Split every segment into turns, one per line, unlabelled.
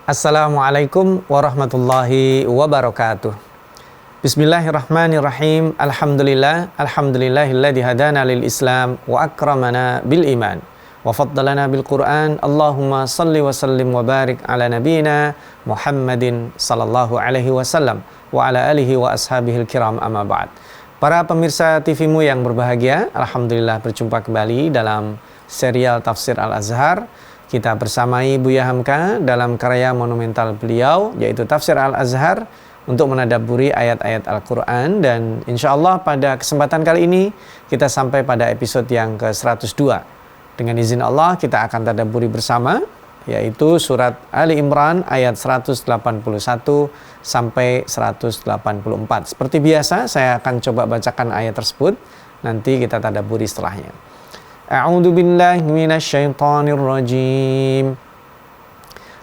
Assalamualaikum warahmatullahi wabarakatuh. Bismillahirrahmanirrahim. Alhamdulillahilladzi hadana lil Islam wa akramana bil iman wa faddalana bil Qur'an. Allahumma salli wa sallim wa barik ala nabiyyina Muhammadin sallallahu alaihi wasallam wa ala alihi wa ashabihil kiram, amma ba'd. Para pemirsa TV-mu yang berbahagia, alhamdulillah berjumpa kembali dalam serial Tafsir Al-Azhar. Kita bersamai Buya Hamka dalam karya monumental beliau, yaitu Tafsir Al-Azhar, untuk menadabburi ayat-ayat Al-Quran. Dan insya Allah pada kesempatan kali ini kita sampai pada episode yang ke-102. Dengan izin Allah kita akan tadabburi bersama, yaitu surat Ali Imran ayat 181 sampai 184. Seperti biasa saya akan coba bacakan ayat tersebut, nanti kita tadabburi setelahnya. A'udzu billahi minasy syaithanir rajim.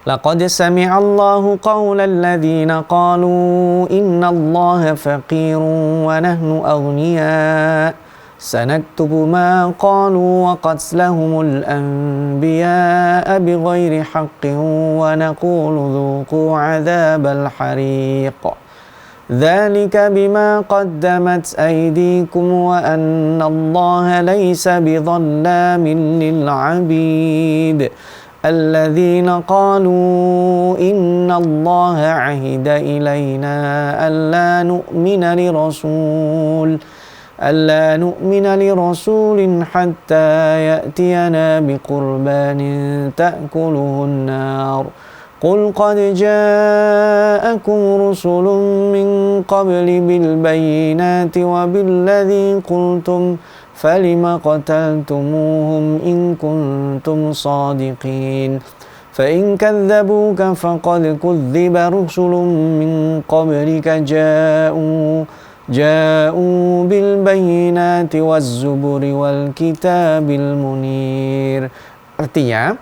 Laqad sami'a Allahu qaulal ladzina qalu innallaha faqirun wa nahnu aghniya. Sanaktubu ma qalu wa qatlahumul anbiya'a bighairi haqqin wa naqulu dhuqu 'adzabal hariq. Dzalika bima qaddamat aydikum wa anna Allaha laysa bidhallamin lil 'abid. Alladzina qalu inna Allaha 'ahida ilayna alla nu'mina lirasulin hatta ya'tiyana biqurbanin ta'kuluhun nar. Qul qad ja'akum rusulun min qabli bil bayyinati wa billadzi qultum falima qataltumuhum in kuntum shadiqin. Fa in kadzabuka faqad kudziba rusulun min qablika ja'u bil bayyinati waz zuburi wal kitabil munir. Artinya,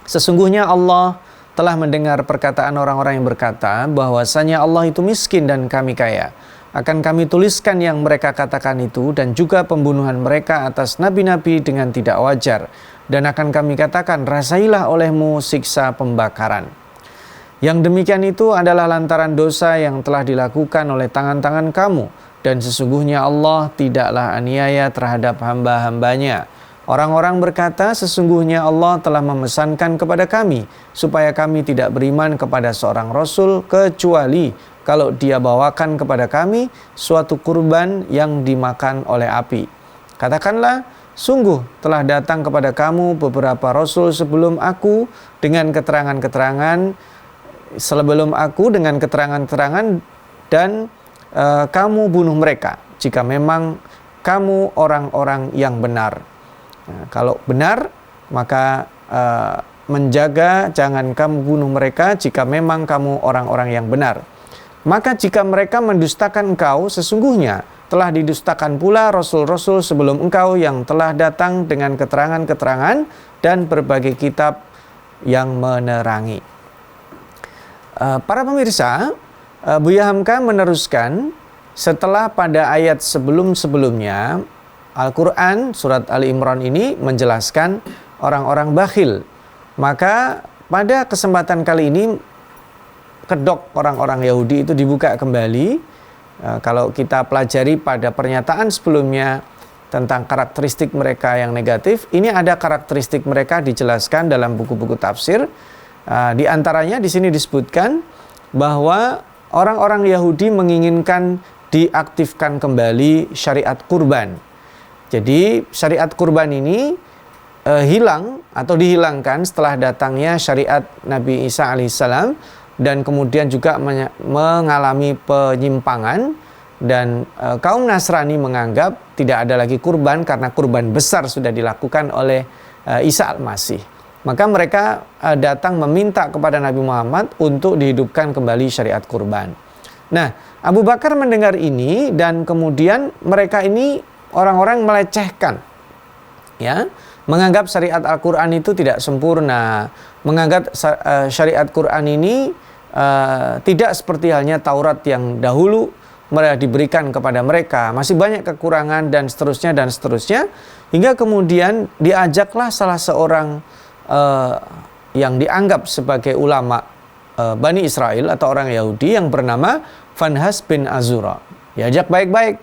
sesungguhnya Allah telah mendengar perkataan orang-orang yang berkata bahwasanya Allah itu miskin dan kami kaya. Akan kami tuliskan yang mereka katakan itu dan juga pembunuhan mereka atas nabi-nabi dengan tidak wajar. Dan akan kami katakan, rasailah olehmu siksa pembakaran. Yang demikian itu adalah lantaran dosa yang telah dilakukan oleh tangan-tangan kamu. Dan sesungguhnya Allah tidaklah aniaya terhadap hamba-hambanya. Orang-orang berkata, sesungguhnya Allah telah memesankan kepada kami supaya kami tidak beriman kepada seorang Rasul kecuali kalau dia bawakan kepada kami suatu kurban yang dimakan oleh api. Katakanlah, sungguh telah datang kepada kamu beberapa Rasul sebelum aku dengan keterangan-keterangan dan kamu bunuh mereka jika memang kamu orang-orang yang benar. Nah, kalau benar, maka menjaga jangan kamu bunuh mereka jika memang kamu orang-orang yang benar. Maka jika mereka mendustakan engkau, sesungguhnya telah didustakan pula rasul-rasul sebelum engkau yang telah datang dengan keterangan-keterangan dan berbagai kitab yang menerangi. Para pemirsa, Buya Hamka meneruskan setelah pada ayat sebelum-sebelumnya. Al-Quran surat Ali Imran ini menjelaskan orang-orang bakhil. Maka pada kesempatan kali ini kedok orang-orang Yahudi itu dibuka kembali. Kalau kita pelajari pada pernyataan sebelumnya tentang karakteristik mereka yang negatif, ini ada karakteristik mereka dijelaskan dalam buku-buku tafsir. Di antaranya di sini disebutkan bahwa orang-orang Yahudi menginginkan diaktifkan kembali syariat kurban. Jadi syariat kurban ini hilang atau dihilangkan setelah datangnya syariat Nabi Isa alaihissalam, dan kemudian juga mengalami penyimpangan, dan kaum Nasrani menganggap tidak ada lagi kurban karena kurban besar sudah dilakukan oleh Isa al-Masih. Maka mereka datang meminta kepada Nabi Muhammad untuk dihidupkan kembali syariat kurban. Nah, Abu Bakar mendengar ini dan kemudian mereka ini orang-orang melecehkan, ya, menganggap syariat Al-Quran itu tidak sempurna, menganggap syariat Quran ini tidak seperti halnya Taurat yang dahulu mereka diberikan kepada mereka, masih banyak kekurangan dan seterusnya, hingga kemudian diajaklah salah seorang yang dianggap sebagai ulama Bani Israel atau orang Yahudi yang bernama Fanhas bin Azura. Diajak baik-baik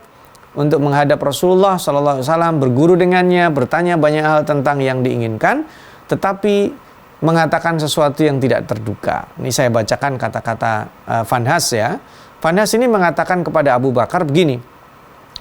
untuk menghadap Rasulullah SAW, berguru dengannya, bertanya banyak hal tentang yang diinginkan, tetapi mengatakan sesuatu yang tidak terduga. Ini saya bacakan kata-kata Fanhas ya. Fanhas ini mengatakan kepada Abu Bakar begini,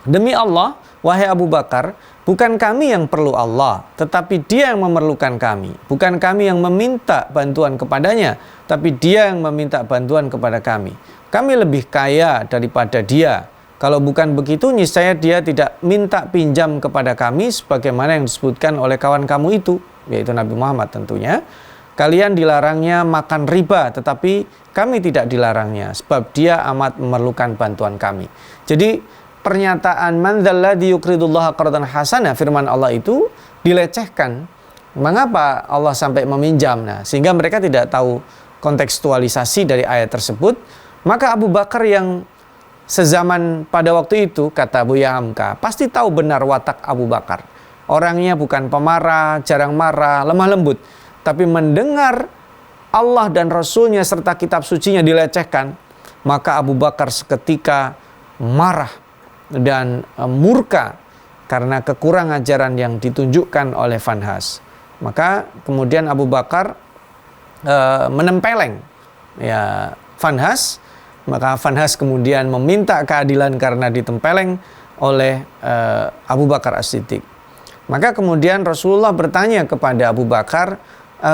"Demi Allah, wahai Abu Bakar, bukan kami yang perlu Allah, tetapi Dia yang memerlukan kami. Bukan kami yang meminta bantuan kepadanya, tapi Dia yang meminta bantuan kepada kami. Kami lebih kaya daripada Dia. Kalau bukan begitu, niscaya Dia tidak minta pinjam kepada kami sebagaimana yang disebutkan oleh kawan kamu itu," yaitu Nabi Muhammad tentunya. "Kalian dilarangnya makan riba, tetapi kami tidak dilarangnya, sebab Dia amat memerlukan bantuan kami." Jadi pernyataan man dzalladzi yuqridullaha qardan hasanah, firman Allah itu dilecehkan. Mengapa Allah sampai meminjam? Nah, sehingga mereka tidak tahu kontekstualisasi dari ayat tersebut. Maka Abu Bakar yang sezaman pada waktu itu, kata Buya Hamka, pasti tahu benar watak Abu Bakar. Orangnya bukan pemarah, jarang marah, lemah lembut. Tapi mendengar Allah dan Rasulnya serta kitab sucinya dilecehkan, maka Abu Bakar seketika marah dan murka karena kekurangan ajaran yang ditunjukkan oleh Fanhas. Maka kemudian Abu Bakar menempeleng ya Fanhas. Maka Fanhas kemudian meminta keadilan karena ditempeleng oleh Abu Bakar As-Siddiq. Maka kemudian Rasulullah bertanya kepada Abu Bakar,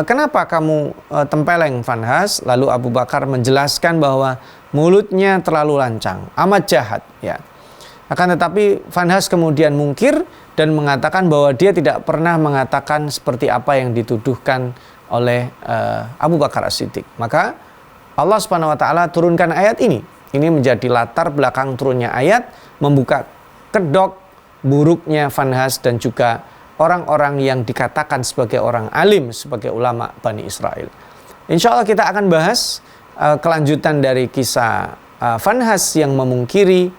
"Kenapa kamu tempeleng Fanhas?" Lalu Abu Bakar menjelaskan bahwa mulutnya terlalu lancang, amat jahat ya. Akan tetapi Fanhas kemudian mungkir dan mengatakan bahwa dia tidak pernah mengatakan seperti apa yang dituduhkan oleh Abu Bakar As-Siddiq. Maka Allah Subhanahu wa taala turunkan ayat ini. Ini menjadi latar belakang turunnya ayat, membuka kedok buruknya Fanhas dan juga orang-orang yang dikatakan sebagai orang alim, sebagai ulama Bani Israel. Insya Allah kita akan bahas kelanjutan dari kisah Fanhas yang memungkiri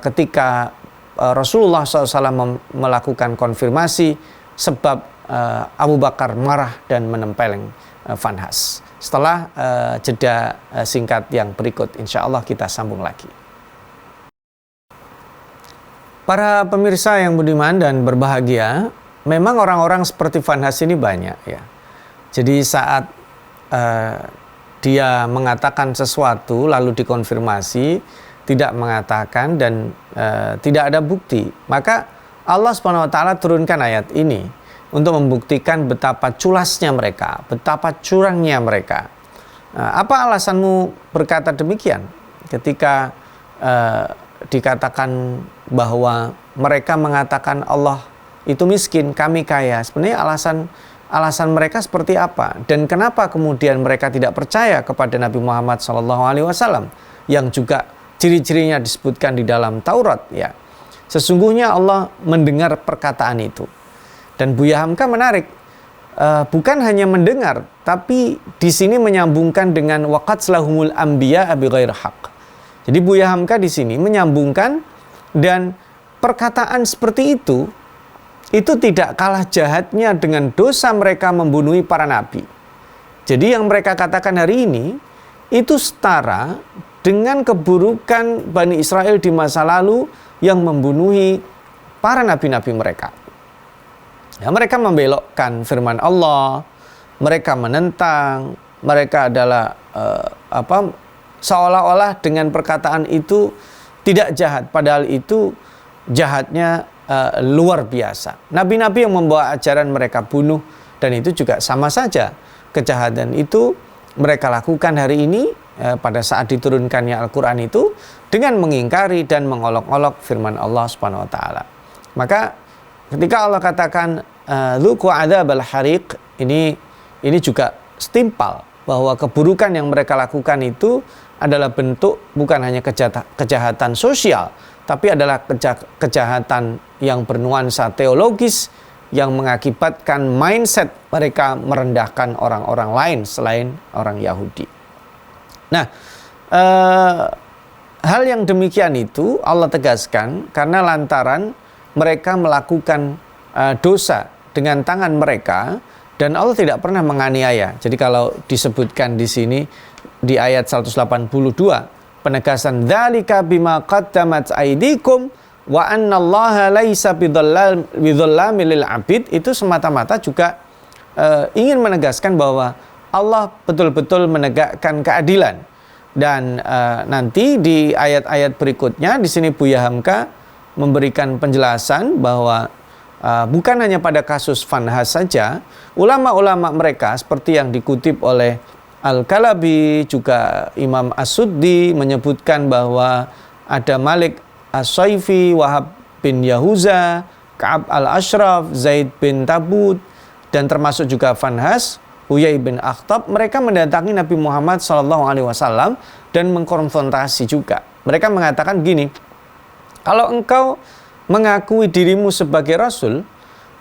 ketika Rasulullah SAW melakukan konfirmasi sebab Abu Bakar marah dan menempeleng Fanhas. Setelah jeda singkat yang berikut, insya Allah kita sambung lagi. Para pemirsa yang budiman dan berbahagia, memang orang-orang seperti Fanhas ini banyak ya. Jadi saat dia mengatakan sesuatu lalu dikonfirmasi, tidak mengatakan dan tidak ada bukti, maka Allah Subhanahu wa taala turunkan ayat ini untuk membuktikan betapa culasnya mereka, betapa curangnya mereka. Apa alasanmu berkata demikian? Ketika dikatakan bahwa mereka mengatakan Allah itu miskin, kami kaya. Sebenarnya alasan mereka seperti apa? Dan kenapa kemudian mereka tidak percaya kepada Nabi Muhammad SAW yang juga ciri-cirinya disebutkan di dalam Taurat ya. Sesungguhnya Allah mendengar perkataan itu. Dan Buya Hamka menarik, bukan hanya mendengar, tapi di sini menyambungkan dengan waqad selahumul anbiya bighairi haqq. Jadi Buya Hamka di sini menyambungkan, dan perkataan seperti itu tidak kalah jahatnya dengan dosa mereka membunuhi para nabi. Jadi yang mereka katakan hari ini itu setara dengan keburukan Bani Israel di masa lalu yang membunuhi para nabi-nabi mereka. Ya, mereka membelokkan firman Allah, mereka menentang, mereka adalah seolah-olah dengan perkataan itu tidak jahat, padahal itu jahatnya luar biasa. Nabi-nabi yang membawa ajaran mereka bunuh, dan itu juga sama saja. Kejahatan itu mereka lakukan hari ini pada saat diturunkannya Al-Quran itu dengan mengingkari dan mengolok-olok firman Allah Subhanahu wa taala. Maka ketika Allah katakan dzuqu adzabal hariq, ini juga setimpal bahwa keburukan yang mereka lakukan itu adalah bentuk bukan hanya kejahatan sosial, tapi adalah kejahatan yang bernuansa teologis yang mengakibatkan mindset mereka merendahkan orang-orang lain selain orang Yahudi. Nah, hal yang demikian itu Allah tegaskan karena lantaran mereka melakukan dosa dengan tangan mereka, Dan Allah tidak pernah menganiaya. Jadi kalau disebutkan di sini di ayat 182 penegasan dzalika bima qaddamat aydikum wa annallaha laisa bidzallamil lil abid, itu semata-mata juga ingin menegaskan bahwa Allah betul-betul menegakkan keadilan. Dan nanti di ayat-ayat berikutnya di sini Buya Hamka memberikan penjelasan bahwa bukan hanya pada kasus Fanhas saja, ulama-ulama mereka seperti yang dikutip oleh Al-Kalabi, juga Imam As-Suddi menyebutkan bahwa ada Malik As-Saifi, Wahab bin Yahuza, Ka'ab Al-Ashraf, Zaid bin Tabud, dan termasuk juga Fanhas, Huyai bin Akhtab. Mereka mendatangi Nabi Muhammad SAW dan mengkonfrontasi juga. Mereka mengatakan gini, kalau engkau mengakui dirimu sebagai Rasul,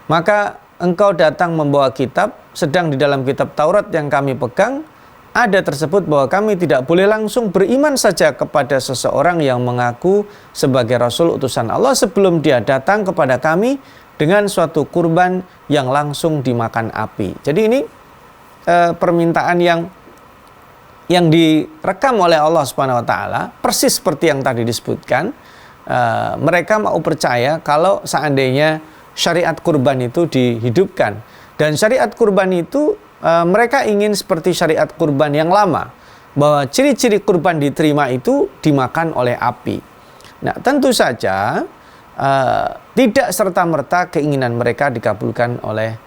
maka engkau datang membawa kitab, sedang di dalam kitab Taurat yang kami pegang ada tersebut bahwa kami tidak boleh langsung beriman saja kepada seseorang yang mengaku sebagai Rasul utusan Allah sebelum dia datang kepada kami dengan suatu kurban yang langsung dimakan api. Jadi ini permintaan yang direkam oleh Allah Subhanahu wa taala, persis seperti yang tadi disebutkan. Mereka mau percaya kalau seandainya syariat kurban itu dihidupkan, dan syariat kurban itu mereka ingin seperti syariat kurban yang lama, bahwa ciri-ciri kurban diterima itu dimakan oleh api. Nah, tentu saja tidak serta-merta keinginan mereka dikabulkan oleh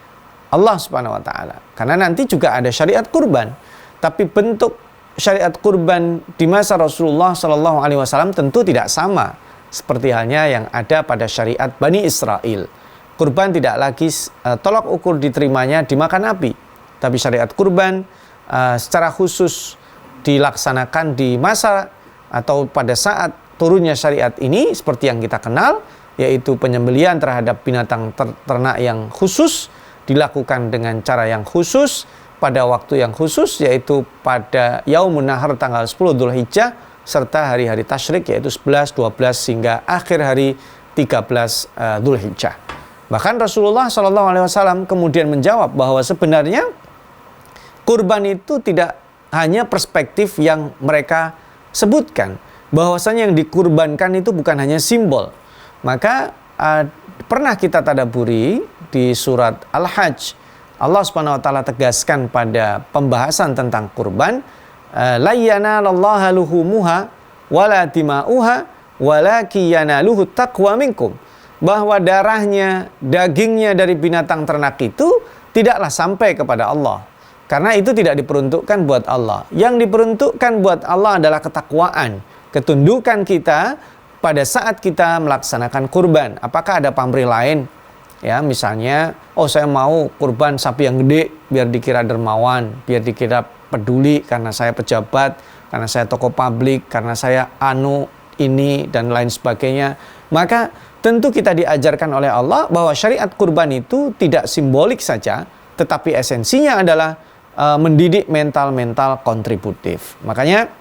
Allah Subhanahu wa taala. Karena nanti juga ada syariat kurban. Tapi bentuk syariat kurban di masa Rasulullah SAW tentu tidak sama seperti halnya yang ada pada syariat Bani Israel. Kurban tidak lagi tolak ukur diterimanya dimakan api. Tapi syariat kurban secara khusus dilaksanakan di masa atau pada saat turunnya syariat ini seperti yang kita kenal, yaitu penyembelihan terhadap binatang ternak yang khusus dilakukan dengan cara yang khusus pada waktu yang khusus, yaitu pada Yaumun Nahar tanggal 10 Dzulhijjah serta hari-hari tasyrik yaitu 11, 12 hingga akhir hari 13 Dzulhijjah. Bahkan Rasulullah SAW kemudian menjawab bahwa sebenarnya kurban itu tidak hanya perspektif yang mereka sebutkan, bahwasanya yang dikurbankan itu bukan hanya simbol. Maka pernah kita tadabburi di surat Al-Hajj, Allah Subhanahu wa taala tegaskan pada pembahasan tentang kurban, la yanalallaha luhumuha wala dima'uha walaki yanaluhu taqwa minkum, bahwa darahnya, dagingnya dari binatang ternak itu tidaklah sampai kepada Allah. Karena itu tidak diperuntukkan buat Allah. Yang diperuntukkan buat Allah adalah ketakwaan, ketundukan kita pada saat kita melaksanakan kurban. Apakah ada pamrih lain? Ya, misalnya, saya mau kurban sapi yang gede biar dikira dermawan, biar dikira peduli karena saya pejabat, karena saya tokoh publik, karena saya ini dan lain sebagainya. Maka tentu kita diajarkan oleh Allah bahwa syariat kurban itu tidak simbolik saja, tetapi esensinya adalah mendidik mental-mental kontributif. Makanya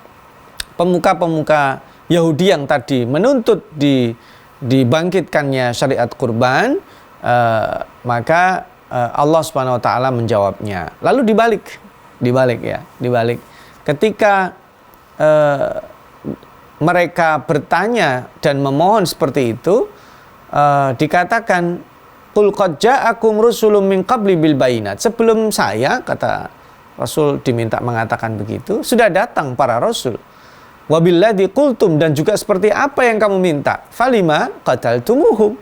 pemuka-pemuka Yahudi yang tadi menuntut dibangkitkannya syariat kurban, maka Allah Subhanahu wa taala menjawabnya. Lalu dibalik. Ketika mereka bertanya dan memohon seperti itu, dikatakan qul qad ja'akum rusulun min qabli bil bayinat. Sebelum saya, kata Rasul diminta mengatakan begitu, sudah datang para rasul. Wabilladzi qultum, dan juga seperti apa yang kamu minta. Falima qataltumuhum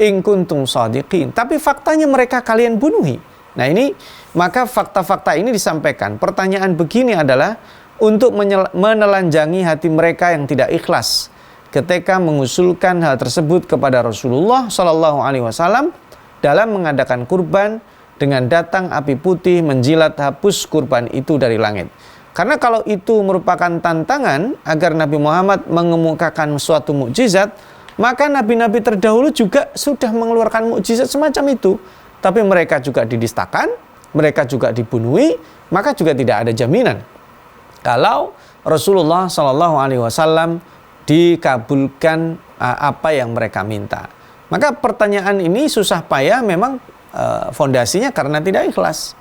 in kuntum shadiqin. Tapi faktanya mereka kalian bunuhi. Nah ini, maka fakta-fakta ini disampaikan. Pertanyaan begini adalah untuk menelanjangi hati mereka yang tidak ikhlas ketika mengusulkan hal tersebut kepada Rasulullah SAW dalam mengadakan kurban dengan datang api putih menjilat hapus kurban itu dari langit. Karena kalau itu merupakan tantangan agar Nabi Muhammad mengemukakan suatu mukjizat, maka nabi-nabi terdahulu juga sudah mengeluarkan mukjizat semacam itu. Tapi mereka juga didistakan, mereka juga dibunuhi, maka juga tidak ada jaminan kalau Rasulullah SAW dikabulkan apa yang mereka minta. Maka pertanyaan ini susah payah memang fondasinya karena tidak ikhlas.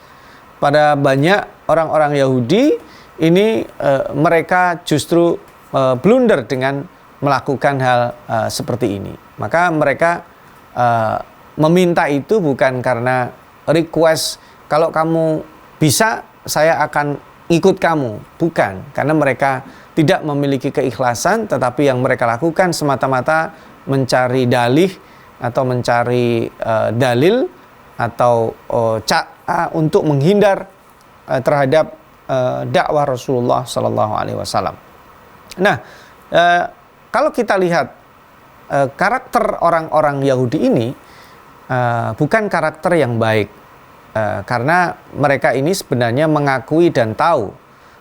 Pada banyak orang-orang Yahudi ini mereka justru blunder dengan melakukan hal seperti ini. Maka mereka meminta itu bukan karena request, kalau kamu bisa saya akan ikut kamu. Bukan, karena mereka tidak memiliki keikhlasan, tetapi yang mereka lakukan semata-mata mencari dalih atau mencari dalil atau untuk menghindar terhadap dakwah Rasulullah Sallallahu Alaihi Wasallam. Nah, kalau kita lihat karakter orang-orang Yahudi ini bukan karakter yang baik, karena mereka ini sebenarnya mengakui dan tahu.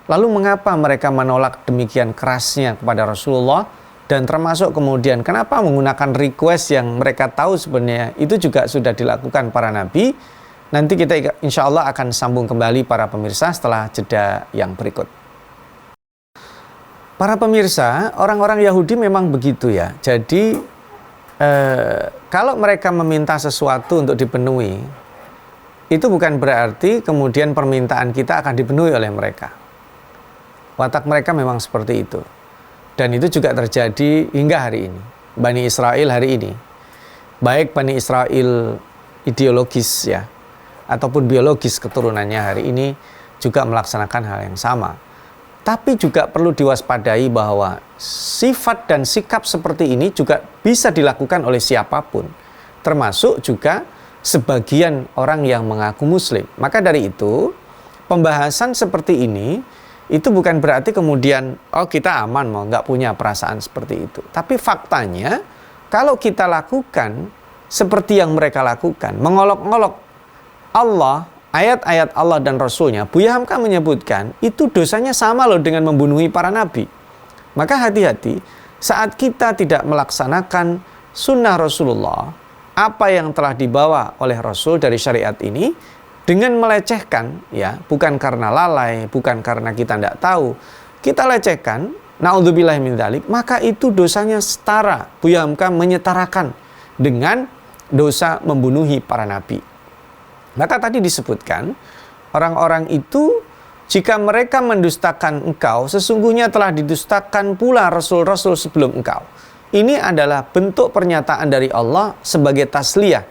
Lalu mengapa mereka menolak demikian kerasnya kepada Rasulullah, dan termasuk kemudian kenapa menggunakan request yang mereka tahu sebenarnya itu juga sudah dilakukan para nabi. Nanti kita insya Allah akan sambung kembali para pemirsa setelah jeda yang berikut. Para pemirsa, orang-orang Yahudi memang begitu ya. Jadi kalau mereka meminta sesuatu untuk dipenuhi, itu bukan berarti kemudian permintaan kita akan dipenuhi oleh mereka. Watak mereka memang seperti itu. Dan itu juga terjadi hingga hari ini. Bani Israel hari ini, baik Bani Israel ideologis ya, ataupun biologis keturunannya hari ini juga melaksanakan hal yang sama. Tapi juga perlu diwaspadai bahwa sifat dan sikap seperti ini juga bisa dilakukan oleh siapapun, termasuk juga sebagian orang yang mengaku muslim. Maka dari itu, pembahasan seperti ini itu bukan berarti kemudian kita aman, nggak punya perasaan seperti itu. Tapi faktanya, kalau kita lakukan seperti yang mereka lakukan, mengolok-olok Allah, ayat-ayat Allah dan Rasulnya, Buya Hamka menyebutkan itu dosanya sama loh dengan membunuhi para nabi. Maka hati-hati saat kita tidak melaksanakan sunnah Rasulullah, apa yang telah dibawa oleh Rasul dari syariat ini, dengan melecehkan, ya, bukan karena lalai, bukan karena kita tidak tahu, kita lecehkan, naudzubillahi min dzalik, maka itu dosanya setara. Buya Hamka menyetarakan dengan dosa membunuhi para nabi. Maka tadi disebutkan, orang-orang itu jika mereka mendustakan engkau, sesungguhnya telah didustakan pula Rasul-Rasul sebelum engkau. Ini adalah bentuk pernyataan dari Allah sebagai tasliyah,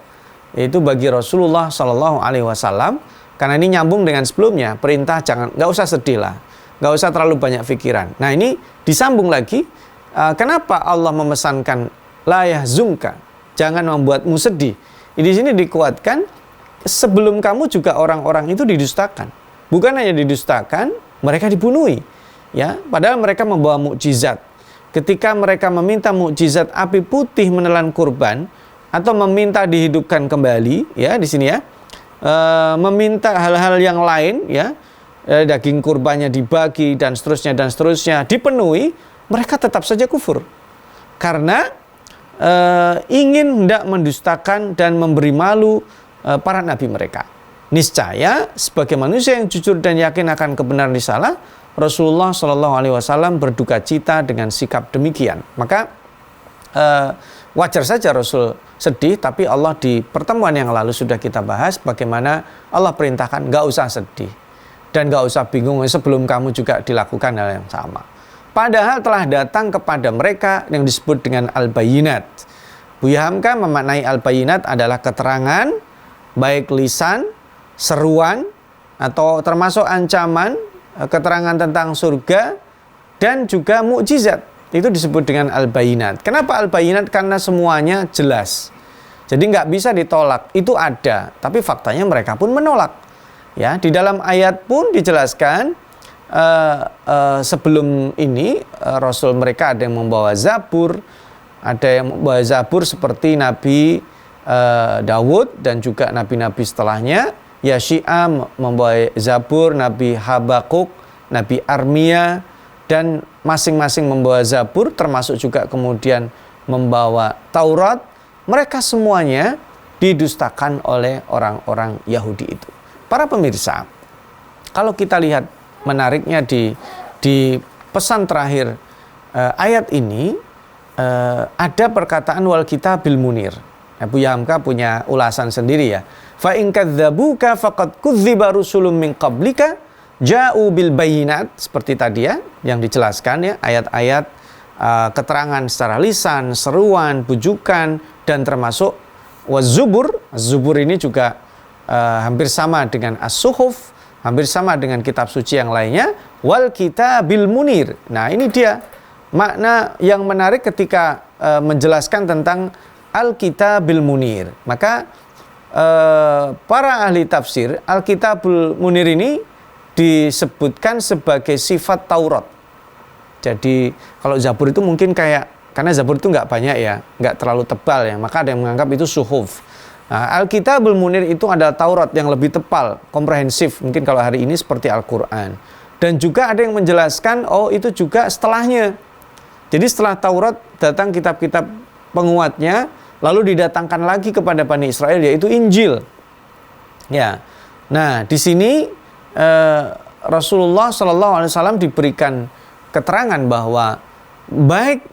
yaitu bagi Rasulullah Sallallahu Alaihi Wasallam. Karena ini nyambung dengan sebelumnya, perintah nggak usah sedih lah, nggak usah terlalu banyak pikiran. Nah ini disambung lagi, kenapa Allah memesankan la yahzunka, jangan membuatmu sedih. Di sini dikuatkan, sebelum kamu juga orang-orang itu didustakan. Bukan hanya didustakan, mereka dibunuhi. Ya, padahal mereka membawa mukjizat. Ketika mereka meminta mukjizat api putih menelan kurban atau meminta dihidupkan kembali, ya di sini ya, meminta hal-hal yang lain, ya, daging kurbannya dibagi dan seterusnya dipenuhi, mereka tetap saja kufur. Karena ingin hendak mendustakan dan memberi malu para nabi mereka. Niscaya sebagai manusia yang jujur dan yakin akan kebenaran risalah, Rasulullah Shallallahu Alaihi Wasallam berduka cita dengan sikap demikian. Maka wajar saja Rasul sedih, tapi Allah di pertemuan yang lalu sudah kita bahas bagaimana Allah perintahkan nggak usah sedih dan nggak usah bingung, sebelum kamu juga dilakukan hal yang sama. Padahal telah datang kepada mereka yang disebut dengan al-bayinat. Buya Hamka memaknai al-bayinat adalah keterangan baik lisan, seruan, atau termasuk ancaman, keterangan tentang surga, dan juga mukjizat. Itu disebut dengan al-bayinat. Kenapa al-bayinat? Karena semuanya jelas. Jadi nggak bisa ditolak. Itu ada, tapi faktanya mereka pun menolak. Ya, di dalam ayat pun dijelaskan, sebelum ini Rasul mereka ada yang membawa zabur, ada yang membawa zabur seperti Nabi Dawud dan juga nabi-nabi setelahnya. Yashia membawa zabur, Nabi Habakuk, Nabi Armia, dan masing-masing membawa zabur, termasuk juga kemudian membawa Taurat. Mereka semuanya didustakan oleh orang-orang Yahudi itu. Para pemirsa, kalau kita lihat menariknya di pesan terakhir ayat ini, ada perkataan wal kitabil munir. Buya Hamka punya ulasan sendiri ya. Fa in kadzdzabuka faqad kudziba rusulun min qablika ja'u bil bayyinat, seperti tadi ya yang dijelaskan ya, ayat-ayat keterangan secara lisan, seruan, bujukan, dan termasuk waz-zubur. Az-zubur ini juga hampir sama dengan as-suhuf, hampir sama dengan kitab suci yang lainnya, wal kitabil munir. Nah, ini dia makna yang menarik ketika menjelaskan tentang al-kitabil munir. Maka para ahli tafsir, al-kitabul munir ini disebutkan sebagai sifat Taurat. Jadi kalau Zabur itu mungkin karena Zabur itu nggak banyak ya, nggak terlalu tebal ya, maka ada yang menganggap itu suhuf. Nah, Al-Kitabul Munir itu adalah Taurat yang lebih tebal, komprehensif, mungkin kalau hari ini seperti Al-Quran. Dan juga ada yang menjelaskan, oh itu juga setelahnya. Jadi setelah Taurat datang kitab-kitab penguatnya, lalu didatangkan lagi kepada Bani Israel, yaitu Injil. Ya, nah di sini Rasulullah SAW diberikan keterangan bahwa baik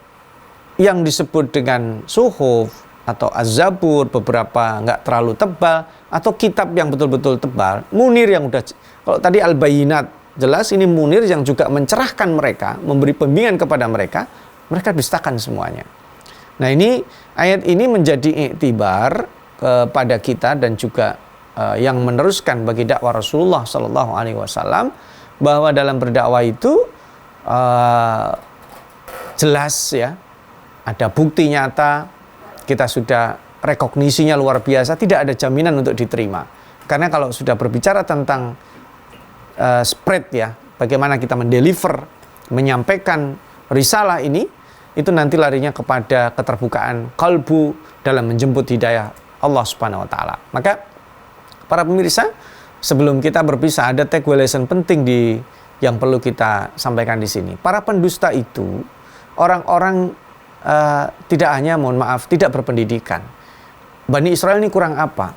yang disebut dengan suhuf atau az-zabur, beberapa nggak terlalu tebal, atau kitab yang betul-betul tebal, munir yang udah, kalau tadi al-bayyinat jelas, ini munir yang juga mencerahkan mereka, memberi pembimbingan kepada mereka, mereka dustakan semuanya. Nah, ini ayat ini menjadi iktibar kepada kita dan juga yang meneruskan bagi dakwah Rasulullah SAW, bahwa dalam berdakwah itu jelas ya, ada bukti nyata, kita sudah rekognisinya luar biasa, tidak ada jaminan untuk diterima. Karena kalau sudah berbicara tentang spread ya, bagaimana kita mendeliver, menyampaikan risalah ini, itu nanti larinya kepada keterbukaan kalbu dalam menjemput hidayah Allah Subhanahu wa taala. Maka para pemirsa, sebelum kita berpisah, ada takeaway lesson penting yang perlu kita sampaikan di sini. Para pendusta itu orang-orang tidak hanya, mohon maaf, tidak berpendidikan. Bani Israel ini kurang apa?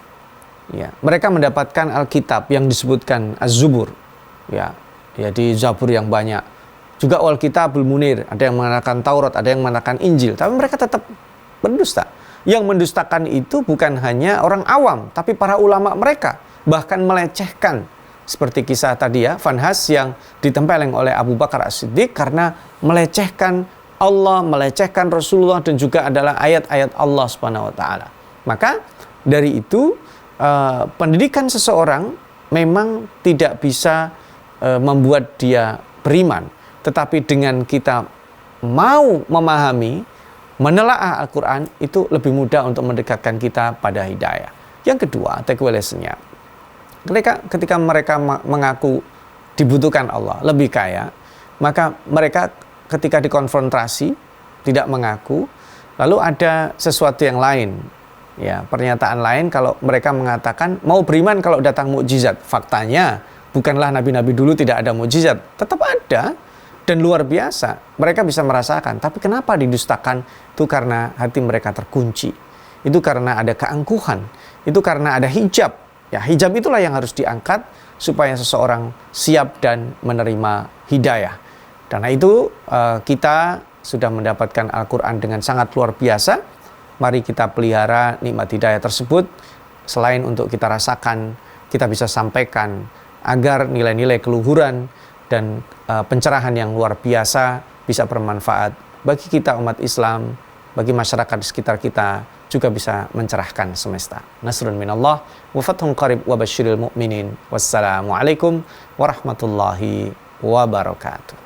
Ya, mereka mendapatkan Alkitab yang disebutkan Az-Zubur. Ya, di Zabur yang banyak. Juga Al-Kitabul Munir, ada yang mengatakan Taurat, ada yang mengatakan Injil, tapi mereka tetap berdusta. Yang mendustakan itu bukan hanya orang awam, tapi para ulama mereka, bahkan melecehkan. Seperti kisah tadi ya, Fanhas yang ditempeleng oleh Abu Bakar As-Siddiq karena melecehkan Allah, melecehkan Rasulullah, dan juga adalah ayat-ayat Allah Subhanahu wa taala. Maka dari itu pendidikan seseorang memang tidak bisa membuat dia beriman, tetapi dengan kita mau memahami, menelaah Al-Quran, itu lebih mudah untuk mendekatkan kita pada hidayah. Yang kedua, takeaway lesson-nya, ketika mereka mengaku dibutuhkan Allah, lebih kaya, maka mereka ketika dikonfrontasi tidak mengaku, lalu ada sesuatu yang lain, ya, pernyataan lain. Kalau mereka mengatakan mau beriman kalau datang mukjizat, faktanya bukanlah nabi-nabi dulu tidak ada mukjizat, tetap ada dan luar biasa, mereka bisa merasakan. Tapi kenapa didustakan? Itu karena hati mereka terkunci, itu karena ada keangkuhan, itu karena ada hijab. Ya, hijab itulah yang harus diangkat supaya seseorang siap dan menerima hidayah. Karena itu kita sudah mendapatkan Al-Quran dengan sangat luar biasa. Mari kita pelihara nikmat hidayah tersebut. Selain untuk kita rasakan, kita bisa sampaikan agar nilai-nilai keluhuran dan pencerahan yang luar biasa bisa bermanfaat bagi kita umat Islam, bagi masyarakat di sekitar kita, juga bisa mencerahkan semesta. Nasrun minallah wa fathun qarib wa basyiril mu'minin. Wassalamualaikum warahmatullahi wabarakatuh.